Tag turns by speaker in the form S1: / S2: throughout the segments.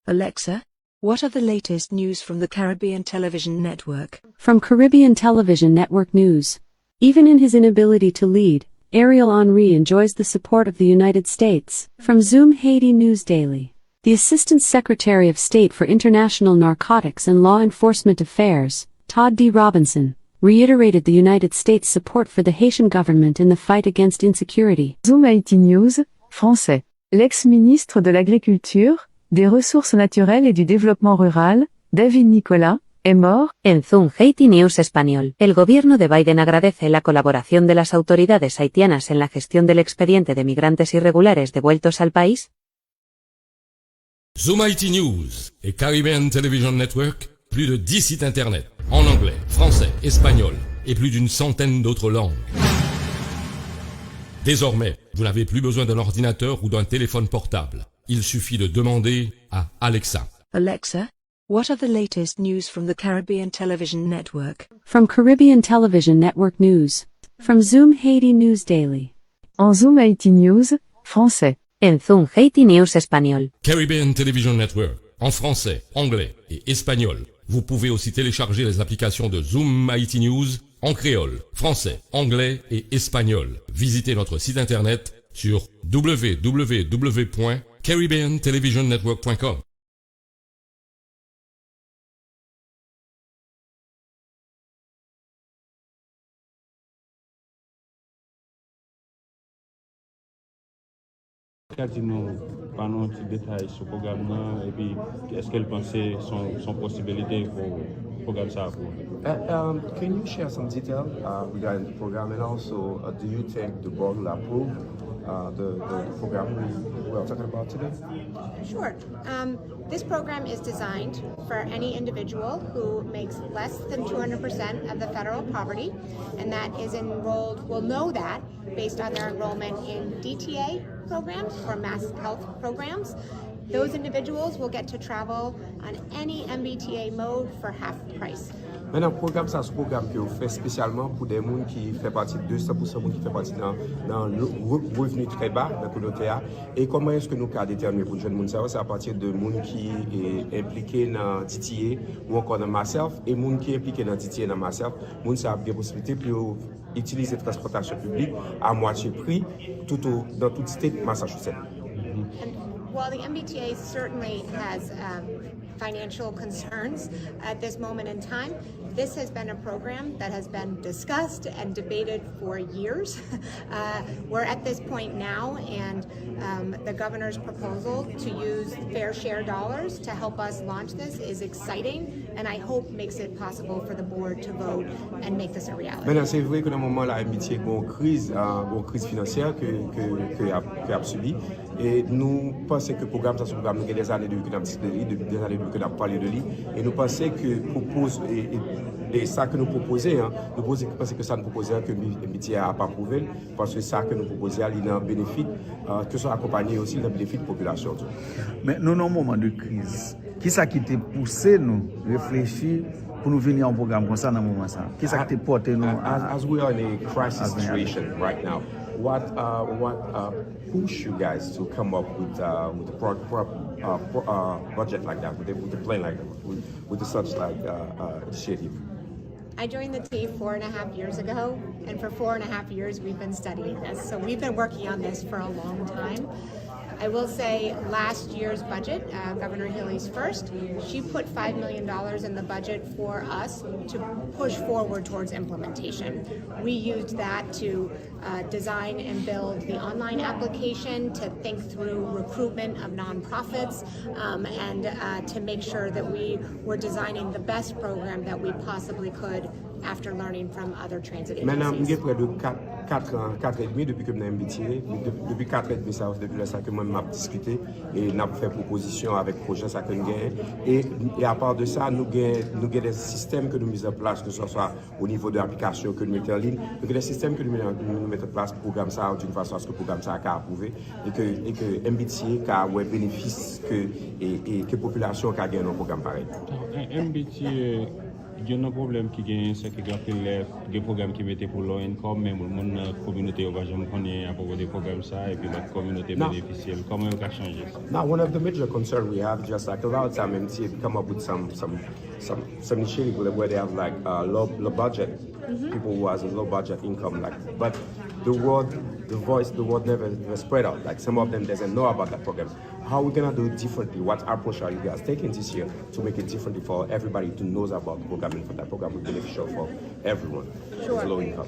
S1: Alexa, what are the latest news from the Caribbean Television Network?
S2: From Caribbean Television Network News. Even in his inability to lead, Ariel Henry enjoys the support of the United States. From Zoom Haiti News Daily. The Assistant Secretary of State for International Narcotics and Law Enforcement Affairs, Todd D. Robinson, reiterated the United States' support for the Haitian government in the fight against insecurity.
S3: Zoom Haiti News, français. L'ex-ministre de l'Agriculture, des Ressources naturelles et du Développement rural, David Nicolas, est mort.
S4: En Zoom Haiti News español, el gobierno de Biden agradece la colaboración de las autoridades haitianas en la gestión del expediente de migrantes irregulares devueltos al país.
S5: Zoom Haiti News et Caribbean Television Network, plus de 10 sites internet, en anglais, français, espagnol et plus d'une centaine d'autres langues. Désormais, vous n'avez plus besoin d'un ordinateur ou d'un téléphone portable. Il suffit de demander à Alexa.
S1: Alexa, what are the latest news from the Caribbean Television Network?
S2: From Caribbean Television Network News. From Zoom Haiti News Daily.
S3: En Zoom Haiti News, français.
S4: En Zoom Haiti News espagnol.
S5: Caribbean Television Network, en français, anglais et espagnol. Vous pouvez aussi télécharger les applications de Zoom Haiti News en créole, français, anglais et espagnol. Visitez notre site internet sur www.caribbeantelevisionnetwork.com.
S6: Dis-nous, parlons un petit détail sur le programme et puis est-ce qu'elle pensait son possibilité pour le programme ça pour
S7: Can you share some detail regarding the program and also do you think the board will approve the program we are talking about today?
S8: Sure. This program is designed for any individual who makes less than 200% of the federal poverty, and that is enrolled, will know that based on their enrollment in DTA programs or mass health programs. Those individuals will get to travel on any MBTA mode for half the price.
S7: Maintenant, le programme, c'est un programme que vous faites spécialement pour des gens qui font partie de 200% qui font partie dans le revenu très bas dans la communauté. Et comment est-ce que nous avons déterminé pour les jeunes gens? C'est à partir de gens qui sont impliqués dans DTA ou encore dans Myself. Et les gens qui sont impliqués dans DTA et dans Myself, les gens ont des possibilités pour utiliser la transportation publique à moitié prix dans toute state Massachusetts.
S8: While the MBTA certainly has financial concerns at this moment in time, this has been a program that has been discussed and debated for years. We're at this point now, and the governor's proposal to use fair share dollars to help us launch this is exciting, and I hope makes it possible for the board to vote and make this a reality.
S7: Maintenant, c'est vrai que dans le moment la MBTA a une crise financière que a subi, et nous pensons que le programme, c'est un programme qui a des années depuis des années que nous avons parlé de lui, et nous pensons que propose et ça que nous proposons, nous pensons que ça nous proposait que MBTA n'a pas approuvé, parce que ça que nous proposons, il a un bénéfice, que soit accompagné aussi d'un bénéfice de la population.
S9: Mais nous, dans un moment de crise, qui ça qui t'a poussé nous réfléchir pour nous venir en programme comme ça dans un moment ça? Qui ça qui t'a porté nous?
S7: As we are in a crisis situation right now, what push you guys to come up with a budget like that, with a plan like that, with such like initiative?
S8: I joined the team 4.5 years ago, and for 4.5 years we've been studying this. So we've been working on this for a long time. I will say last year's budget, Governor Healey's first, she put $5 million in the budget for us to push forward towards implementation. We used that to design and build the online application, to think through recruitment of nonprofits, and to make sure that we were designing the best program that we possibly could after learning from other transit agencies.
S7: Maintenant, il y a près de 4 ans et demi depuis que je suis MBTA. Depuis 4 ans et demi, ça depuis ça que moi m'a discuté et n'a fait proposition avec projet ça que nous gagne. Et à part de ça, nous avons des systèmes que nous mettons en place, que ce soit au niveau de l'application que nous mettons en ligne, nous avons des systèmes que nous mettons en place pour programme ça d'une façon à ce que le programme ça a approuvé et que MBTA a un bénéfice que la population a gagné dans un programme pareil.
S6: MBTA Il y a un problème qui gagne, c'est que les programmes qui mettent pour low income, même la communauté va jamais connaître à propos des programmes ça, et puis la communauté bénéficiaire. Comment on va changer ça?
S7: Now, one of the major concerns we have, just like a lot of time, MBTA come up with some initiative where they have like low budget, people who has a low budget income, like, but the word never spread out. Like some of them doesn't know about that program. How are we gonna do it differently? What approach are you guys taking this year to make it differently for everybody to know about the program and for that program to be beneficial for everyone who's low income?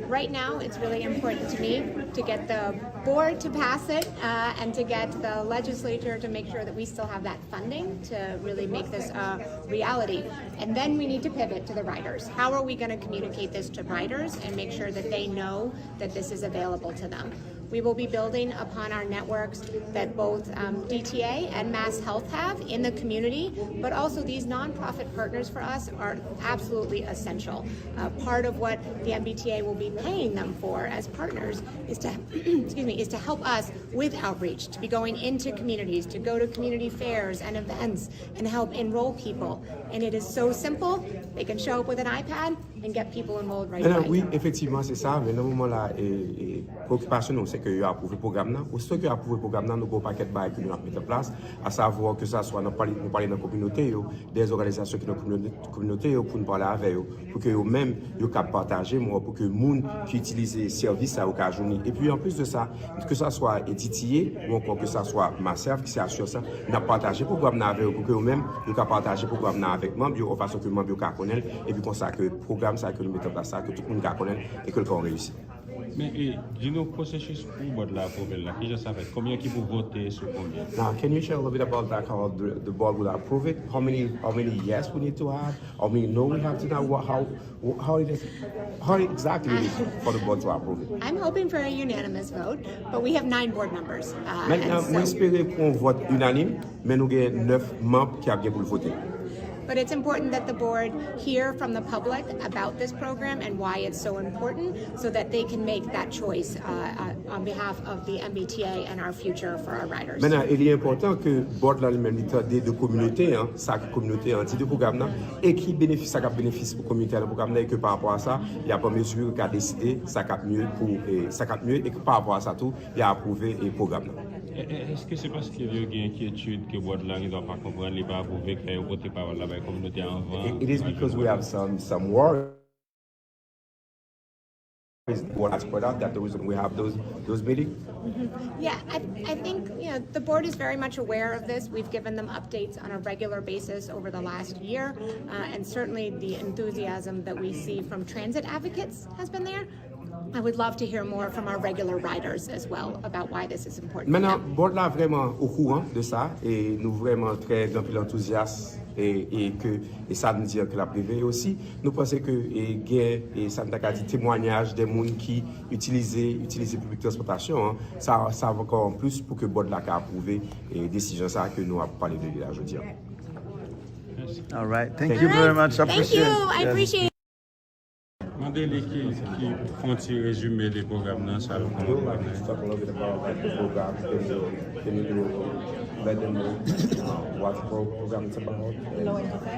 S8: Right now, it's really important to me to get the board to pass it and to get the legislature to make sure that we still have that funding to really make this a reality. And then we need to pivot to the riders. How are we going to communicate this to riders and make sure that they know that this is available to them? We will be building upon our networks that both DTA and Mass Health have in the community, but also these nonprofit partners for us are absolutely essential. Part of what the MBTA will be paying them for as partners is to, is to help us with outreach, to be going into communities, to go to community fairs and events and help enroll people. And it is so simple. They can show up with an iPad and get people enrolled right away.
S7: Oui, effectivement, c'est ça. Mais dans le moment là, préoccupation, c'est que vous avez approuvé le programme. Aussitôt que vous avez approuvé le programme, nous avons un paquet de bails que nous avons mis en place, à savoir que ça soit nous parler dans la communauté, des organisations qui sont dans la communauté, pour nous parler avec eux, pour que eux-mêmes, ils puissent partager, pour que les gens qui utilisent les services à l'occasion. Et puis en plus de ça, que ça soit DTA ou encore que ça soit Masqachousèt qui s'assure ça, nous avons partagé le programme avec eux, pour que eux-mêmes, ils puissent partager le programme avec les membres, de façon que les membres connaissent, et puis comme ça, que le programme, ça, que nous mettons en place, ça, que tout le monde connaît et que le camp réussit.
S6: Mais dis-nous le processus pour la approuver là. Qui je savais combien qui peut voter sur combien?
S7: Now, can you share a little bit about that? How the board will approve it? How many yes we need to have? How many no we have to know? How exactly it is for the board to approve it?
S8: I'm hoping for a unanimous vote, but we have 9 board members.
S7: Maintenant, moi espérer qu'on vote unanime, mais nous avons 9 membres qui ont bien pour le voter.
S8: But it's important that the board hear from the public about this program and why it's so important so that they can make that choice on behalf of the MBTA and our future for our riders.
S7: Maintenant, il est important que le board là lui-même des deux communautés, ça communauté anti de programme là, et qui bénéficie ça bénéfice pour communauté de programme là et que par rapport à ça, il y a pas mesure qu'a décidé ça cap mieux pour ça cap mieux et que par rapport à ça tout, il a approuvé le programme là.
S6: Est-ce que c'est parce qu'il y a une inquiétude que board là ne doit pas comprendre les pas approuver que voter par la communauté avant?
S7: It is because we have some worries. That's put out that the reason we have those meetings.
S8: Yeah, I think the board is very much aware of this. We've given them updates on a regular basis over the last year, and certainly the enthusiasm that we see from transit advocates has been there. I would love to hear more from our regular riders as well about why this is important.
S7: Maintenant, board là vraiment au courant de ça et nous vraiment très enthousiastes et ça nous dit que la privée aussi. Nous pensons que et ça nous a dit témoignage des gens qui utilisent public transportation, ça va encore en plus pour que board là approuvé et décision ça que nous avons parlé de là aujourd'hui.
S9: All right. Thank you very much.
S8: Thank you. I appreciate it.
S6: Mandez-les qui font un résumé des programmes dans ça.
S7: Talk a little bit about the program. Can you let them know what the program is about?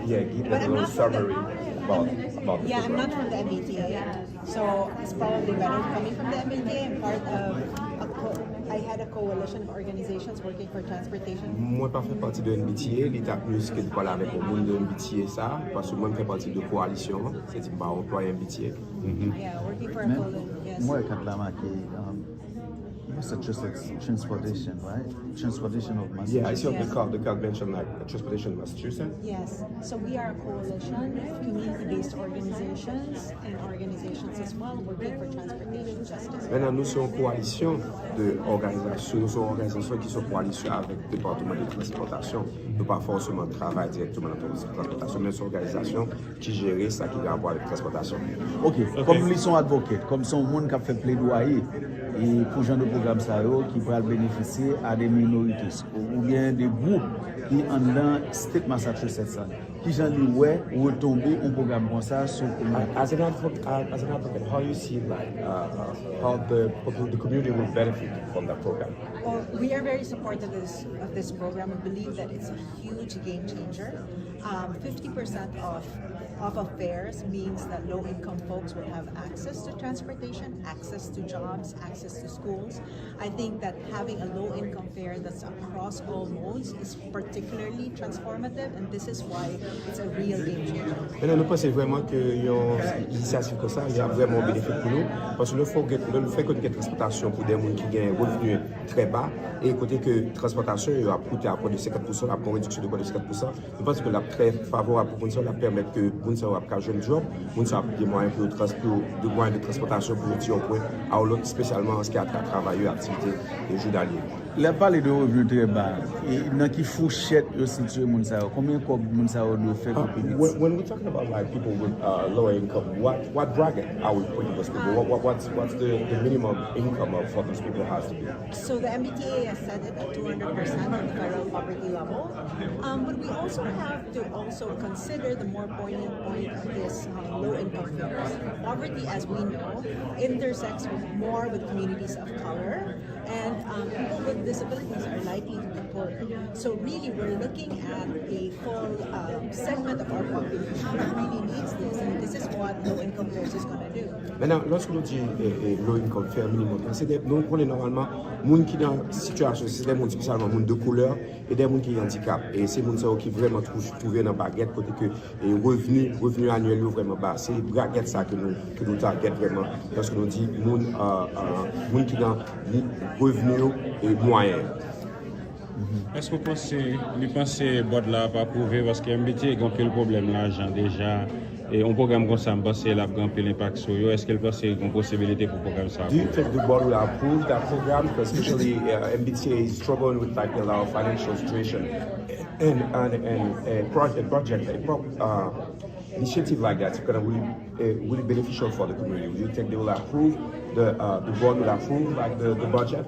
S7: Yeah, give them a little summary about the program.
S10: Yeah, I'm not from the MBTA, so it's probably better coming from the MBTA. I'm part of I had a coalition of organizations working for transportation.
S7: Moi, pas fait partie de MBTA, l'État plus que de parler avec le monde de MBTA ça, parce que moi, je fais partie de coalition, c'est une employé MBTA.
S10: Yeah, working for a coalition. Yes.
S9: Moi, quand la marqué, Massachusetts transportation, right? Transportation of Massachusetts.
S7: Yeah, I see the card mentioned like transportation of Massachusetts.
S10: Yes, so we are a coalition of community-based organizations and organizations as well working for transportation justice.
S7: Maintenant, nous sommes une coalition d'organisations, nous sommes organisations qui sont coalition avec le département de transportation. Nous pas forcément travailler directement dans la transportation, mais sont organisations qui gèrent ça qui a rapport avec la transportation.
S9: Ok, comme ils sont advocates, comme son monde qui a fait plaidoyer et pour genre de programme ça qui pourra bénéficier à des minorités ou bien des groupes qui en dans state Massachusetts qui j'en dis ouais retomber un programme comme ça sur
S7: as an advocate, how you see like how the community will benefit from that program?
S10: Well, we are very supportive of this program. We believe that it's a huge game changer. 50% of of affairs means that low-income folks will have access to transportation, access to jobs, access to schools. I think that having a low-income fare that's across all modes is particularly transformative, and this is why it's a real game changer.
S7: Maintenant, nous pensons vraiment que une initiative comme ça, il y a vraiment un bénéfice pour nous, parce que le fait qu'on ait une transportation pour des gens qui gagnent un revenu très bas, et côté que transportation, il a coûté à près de 50%, à près une réduction de près de 50%, je pense que la très favorable pour nous, la permettre que nous avons un jeune job, nous avons des moyens de transportation pour nous point à l'autre, spécialement en ce qui a travaillé, activité et journalier.
S9: Il a parlé de revenus très bas. Et dans qui fourchette yo situé moun sa yo, combien de moun sa yo doit faire pour payer?
S7: When we're talking about like people with lower income, what bracket are we putting those people? What's the minimum income for those people has to be?
S10: So the MBTA has set it at 200% of the federal poverty level. But we also have to also consider the more poignant point of this low-income fares. Poverty, as we know, intersects more with communities of color, and people with disabilities are likely to be poor. So really, we're looking at a full segment of our population that really needs this, and this is what low-income fares is going to do.
S7: Maintenant, lorsque nous disons low-income fare minimum, c'est des gens qui normalement, gens qui dans une situation, c'est des gens spécialement de couleur et des gens qui ont handicap. Et c'est des gens qui vraiment trouvent dans la baguette, côté que revenu annuel vraiment bas. C'est baguette ça que nous target vraiment. Parce que nous disons gens qui ont revenu moyen.
S6: Est-ce que vous pensez que bord là pas prouver parce que MBTA a un problème l'argent déjà et un programme comme ça c'est là grand l'impact sur eux. Est-ce qu'elle pense qu'il y a une possibilité pour programme ça?
S7: Do you think the board will approve that program? Because especially MBTA is struggling with like a lot of financial situation and initiative like that is going to really beneficial for the community. Do you think they will approve the board will approve like the budget?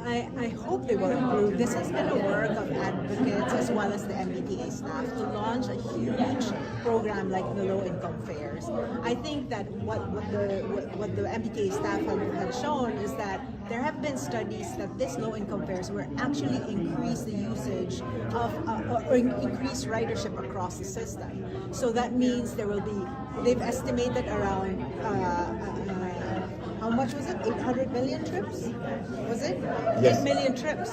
S10: I hope they will approve. This has been a work of advocates as well as the MBTA staff to launch a huge program like the low-income fares. I think that what the MBTA staff had shown is that there have been studies that this low-income fares will actually increase the usage of or increase ridership across the system. So that means there will be, they've estimated around how much was it? 800 million trips? Was it?
S7: Yes.
S10: 8 million trips.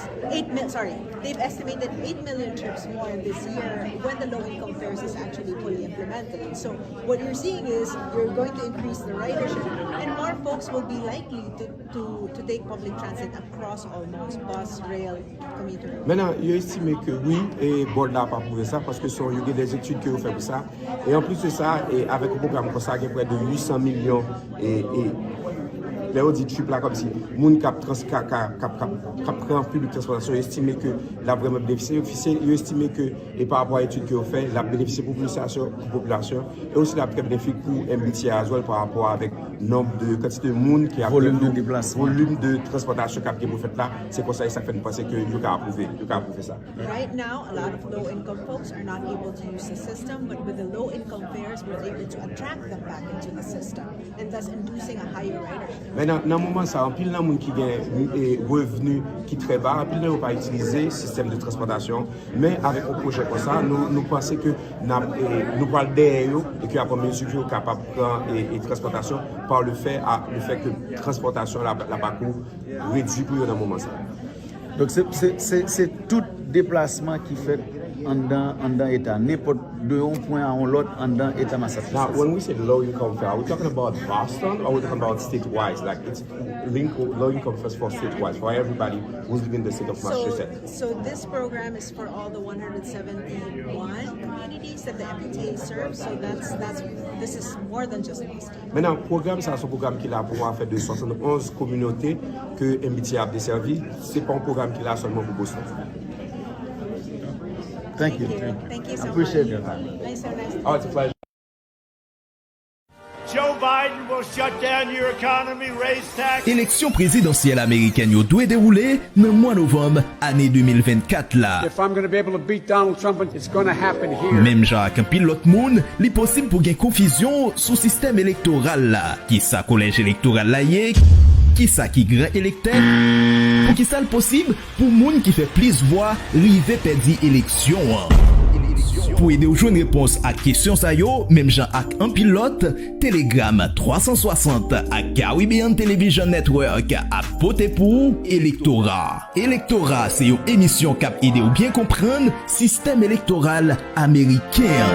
S10: They've estimated 8 million trips more this year when the low-income fares is actually fully implemented. So what you're seeing is you're going to increase the ridership, and more folks will be likely to take public transit across all modes, bus, rail, commuter.
S7: Maintenant, il estime que oui, et bon là pas prouver ça parce que il y a des études qui ont fait pour ça. Et en plus de ça, et avec un programme comme ça, il y a près de 800 millions et les audits triple là comme si moun cap prend public transportation estimé que la vraiment bénéficié officiel, il estimé que et par rapport à l'étude que ont fait la bénéficié pour population et aussi la très bénéfique pour MBTA par rapport avec nombre de quantité de monde qui a
S9: volume de déplacement,
S7: volume de transportation qui est fait là, c'est pour ça que ça fait penser que you can approuver ça.
S10: Right now, a lot of low-income folks are not able to use the system, but with the low-income fares, we're able to attract them back into the system, and thus inducing a higher ridership.
S7: Mais dans le moment ça, en pile de gens qui gagnent des revenus qui très bas, en pile de gens pas utiliser le système de transportation, mais avec un projet comme ça, nous pensons que nous parlons derrière et qu'il y a pas mesure qui est capable de prendre et transportation par le fait que transportation la parcours réduit pour dans le moment ça.
S9: Donc c'est tout déplacement qui fait en dans État, n'importe de un point à un autre en dans Eta Masachousèt.
S7: Now, when we say low income fare, are we talking about Boston or are we talking about statewide? Like it's low income fare for statewide, for everybody who's living in the state of Massachusetts.
S10: So this program is for all the 171 communities that the MBTA serves. So this is more than just Boston.
S7: Maintenant, le programme, c'est un programme qui a pour faire de 71 communautés que MBTA a desservi. C'est pas un programme qui a seulement pour Boston.
S9: Thank you.
S10: Thank you so
S9: Appreciate
S10: much.
S9: your time.
S10: Nice.
S7: Oh, it's a pleasure.
S11: Joe Biden will shut down your economy, raise taxes.
S12: Élection présidentielle américaine yo doit dérouler dans mois novembre année 2024 là.
S13: If I'm going to be able to beat Donald Trump, it's going to happen here.
S12: Même Jacques un pilote moun, li possible pour gain confusion sous système électoral là. Qui ça collège électoral là yé? Qui ça qui grand électeur? Pour qui ça le possible pour moun qui fait plus voix river perdre élection. Pour aider ou joindre réponse à question sa yo, même Jean ak un pilote, Telegram 360 à Caribbean Television Network à pote pour électorat. Électorat, c'est une émission qui aide ou bien comprendre système électoral américain.